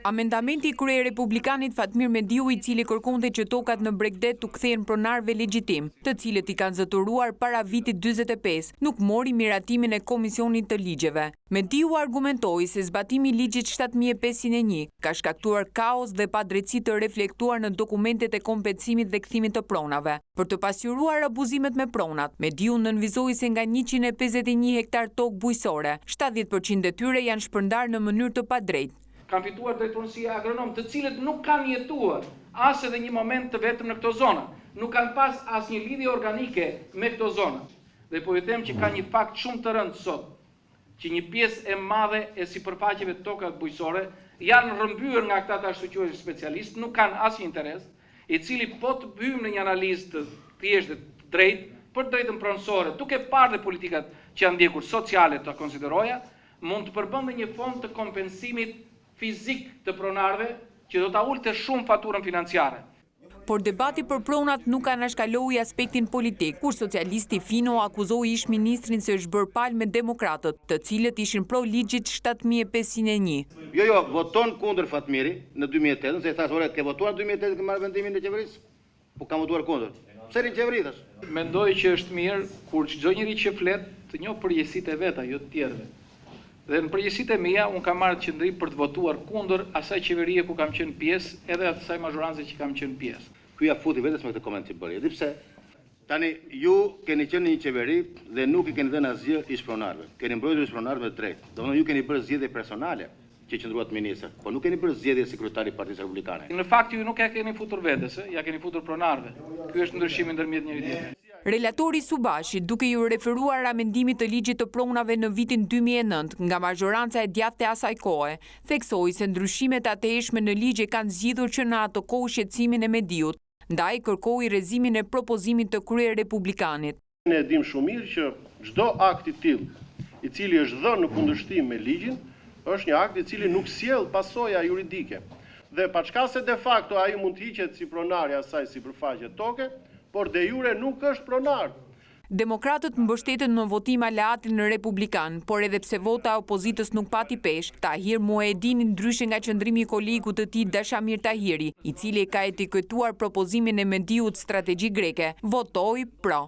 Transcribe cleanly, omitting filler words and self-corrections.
Amendamenti i krye republikanit Fatmir Mediu, i cili kërkonte që tokat në Bregdet t'u kthehen pronarëve legjitim, të cilët i kanë zotëruar para vitit 45, nuk mori miratimin e Komisionit të Ligjeve. Mediu argumentoi se zbatimi i ligjit 7501 ka shkaktuar kaos dhe padrejtësi të reflektuar në dokumentet e kompensimit dhe kthimit të pronave. Për të pasqyruar abuzimet me pronat, Mediu nënvizoi se nga 151 hektar tokë bujqësore, 70% e tyre janë shpërndar në mënyrë të padrejtë. Kanë fituar drejtorësia agronom, të cilët nuk kanë jetuar as edhe një moment të vetëm në këto zona. Nuk kanë pas as një lidhje organike me këto zona. Dhe po ju them që ka një fakt shumë të rëndë sot, që një pjesë e madhe e sipërfaqeve të tokave bujqësore janë rrëmbyer nga këta të ashtu quajtur specialistë, nuk kanë asnjë interes, i cili po të bëjmë në një analizë të thjeshtë të drejtë për drejtën pronësore, duke parë dhe politikat që janë ndjekur sociale të konsideroja, mund të përbënde një fond të kompensimit fizik të pronarëve që do ta ulte shumë faturën financiare. Por debati për pronat nuk anashkaloi aspektin politik, kur socialisti Fino akuzoi ish-ministrin se është bërë palë me demokratët, të cilët ishin pro ligjit 7501. Jo, voton kundër Fatmiri në 2008, se i thashë, ore, ke votuar në 2008 ke marrë vendimin e qeverisë? Po kam votuar kundër. Pse rin qeveri thash? Mendoj që është mirë kur çdo njeri që flet të njohë përgjegjësitë e veta, jo të tjerëve. Dhe në përgjegjësitë e mia, unë kam marrë qëndrim për të votuar kundër asaj qeverie ku kam qenë pjesë, edhe asaj mazhoranze që kam qenë pjesë. Ky ja futi vetes me këtë koment që bëri. Di pse? Tani ju keni qenë në një qeveri dhe nuk i keni dhënë asgjë ish-pronarëve. Keni mbrojtur ish-pronarëve drejt. Domethënë ju keni bërë zgjedhje personale që qëndruat ministër, po nuk keni bërë zgjedhje sekretari i Partisë Republikane. Në fakt ju nuk ja keni futur vetes, ja keni futur pronarëve. Ky është ndryshimi ndërmjet njëri tjetrit. Relatori Subashi, duke ju referuar amendimit të ligjit të pronave në vitin 2009 nga mazhoranca e djathtë e asaj kohe, theksoi se ndryshimet atëhershme në ligje kanë zgjidhur që në ato kohë shqetësimin e Mediut, ndaj kërkoi rrezimin e propozimit të krye republikanit. Ne dim shumë mirë që çdo akt i tillë, i cili është dhënë në kundërshtim me ligjin, është një akt i cili nuk sjell pasoja juridike. Dhe paçka se de facto ai mund të hiqet si pronari asaj sipërfaqe toke, por de jure nuk është pronar. Demokratët mbështeten në votim aleatin në republikan, por edhe pse vota e opozitës nuk pati peshë, Tahir Muedini, ndryshe nga qëndrimi i kolegut të tij Dashamir Tahiri, i cili ka etiketuar propozimin e Mediut strategji greke, votoi pro.